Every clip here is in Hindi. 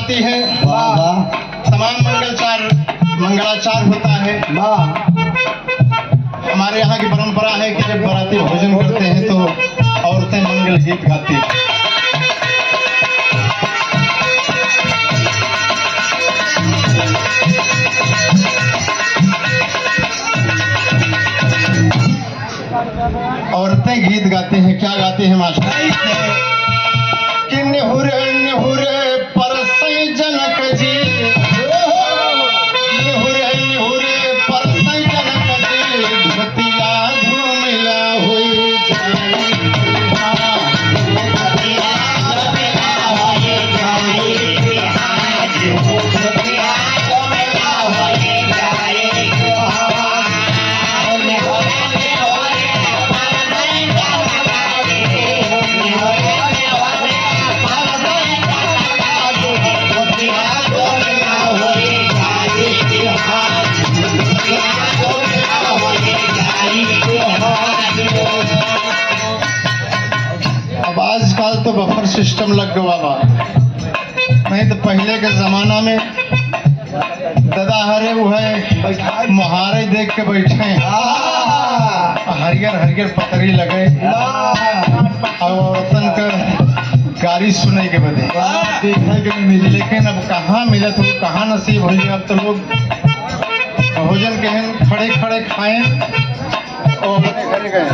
गाती है, वाह तमाम मंगलाचार होता है। हमारे यहाँ की परंपरा है कि जब बाराती भोजन करते हैं तो औरतें मंगल गीत गाती हैं। औरतें गीत गाती हैं। क्या गाती हैं मास्टर? कि निहुरे निहुरे परसई जनक जी, निहुरे निहुरे परसई जनक जी, धोतिया धूमिला हुई जाई। अब आजकल तो बफर सिस्टम लग गया बा, नहीं तो पहले के जमाना में दादा हरे वो है मुहारे देख के बैठे, हरियर हरियर पतरी लगे और औरतन कर गाड़ी सुने के बदे देखने के मिली। लेकिन अब कहाँ मिला तो कहाँ नसीब हो गया। अब तो लोग भोजन के खड़े खड़े खाएं और अपने घरे गए।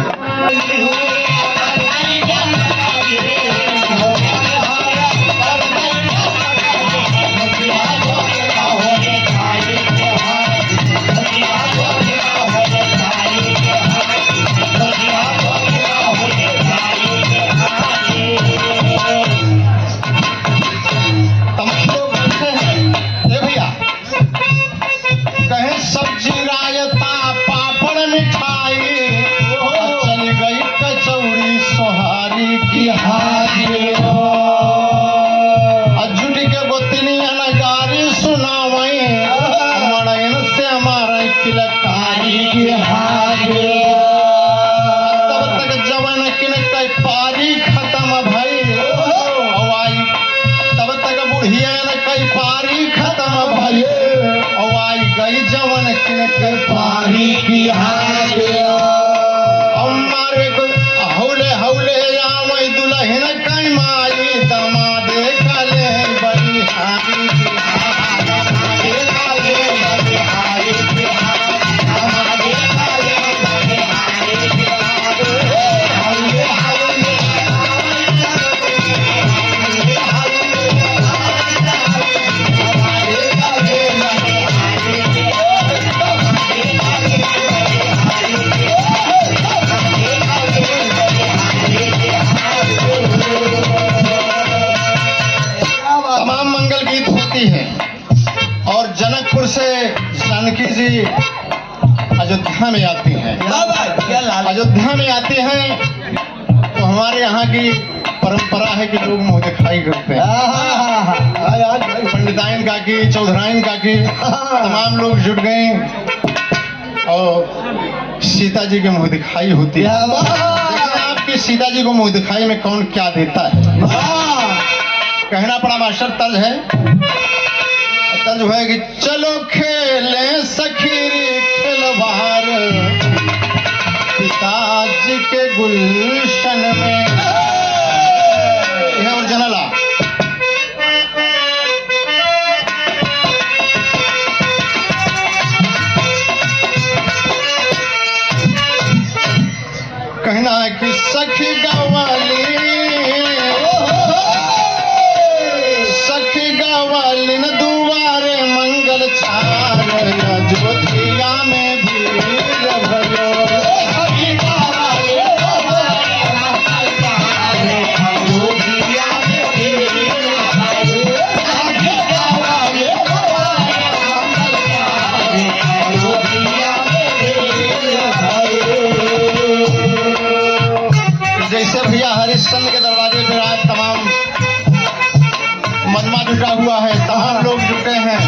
पानी की हमारे हौले हौले आमई दुल्हन कई माई दमादे खले बड़ी हारी और जनकपुर से जानकी जी अयोध्या में आती हैं। अयोध्या में आते हैं तो हमारे यहाँ की परंपरा है कि लोग मुँह दिखाई करते हैं। पंडिताइन काकी, चौधराइन काकी तमाम लोग जुट गए और सीता जी के मुँह दिखाई होती है। आपकी सीता जी को मुँह दिखाई में कौन क्या देता है? कहना पड़ा मास्टर तर्ज है, तर्ज है कि चलो खेलें सखी खिलवाड़ पिताजी के गुलशन में। यह ओरिजिनल आ कहना है कि सखी गवाली न दुआरे मंगल छार अयोध्या में भीड़ भयो। जैसे भैया हरिश्चंद्र के दरवाजे पर आज तमाम मजमा जुटा हुआ है, तमाम लोग जुटे हैं,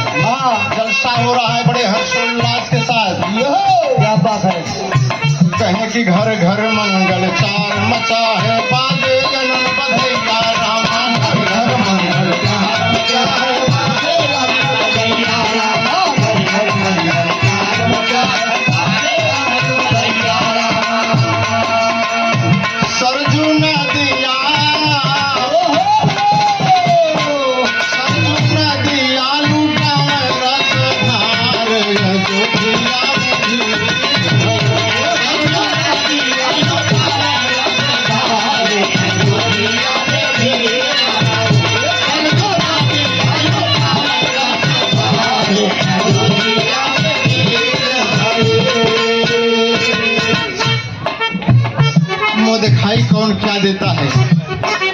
जलसा हो रहा है बड़े हर्षोल्लास के साथ। क्या बात है? कहें कि घर घर मंगल चार मचा है, बाजे जनम बधाई का राम, घर मंगल चार मचा है।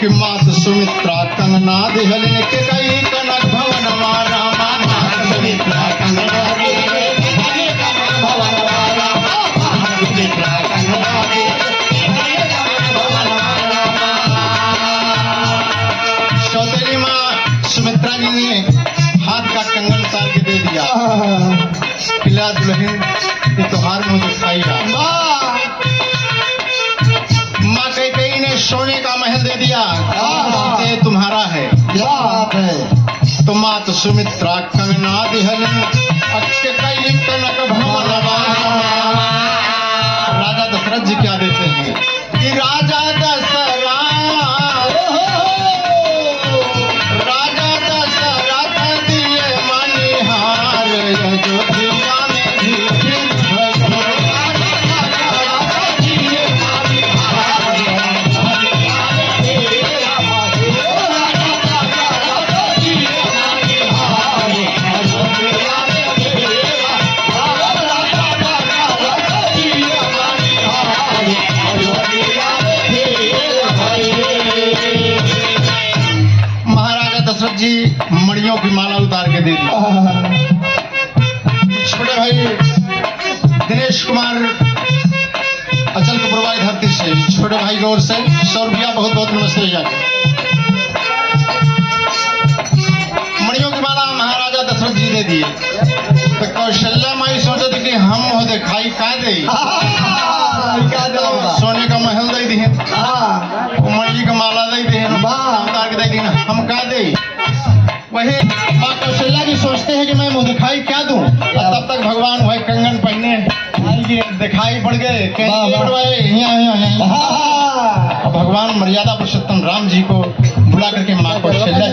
कि मात सुमित्रा कंगना दिहलिन के कई कनक भवन मारा मात सुमित्रा कंगना सौतेली माँ सुमित्रा जी ने हाथ का कंगन उतार के दे दिया। किला दुल्हन ये त्योहार में दिखाई माँ कई ने सोने का महल दे दिया। ये तुम्हारा है। तो मात सुमित्रा कंगना दिहलिन अक्के कई कनक भवन राजा दशरथ जी क्या देते हैं कि राजा दशरथ दिए मनिहार अयोध्या में भी दशरथ जी मड़ियों की माला उतार के दे दी। छोटे भाई दिनेश कुमार अचल कपुरवाई धरती से छोटे भाई की ओर से 100 रुपया बहुत बहुत नमस्ते जाके। मड़ियों की माला महाराजा दशरथ जी दे दिए। तो कौशल्या माई सोचे थी कि हम हो दिखाई का दे सोने का महल दे दिए मणि का माला दे दिए उतार के दे दी हम का दे। वही माँ कौशल्या जी सोचते हैं कि मैं मुँह दिखाई क्या दूं। तब तक भगवान भाई कंगन पहने दिखाई पड़ गए। भगवान मर्यादा पुरुषोत्तम राम जी को बुला करके माँ कौशल्या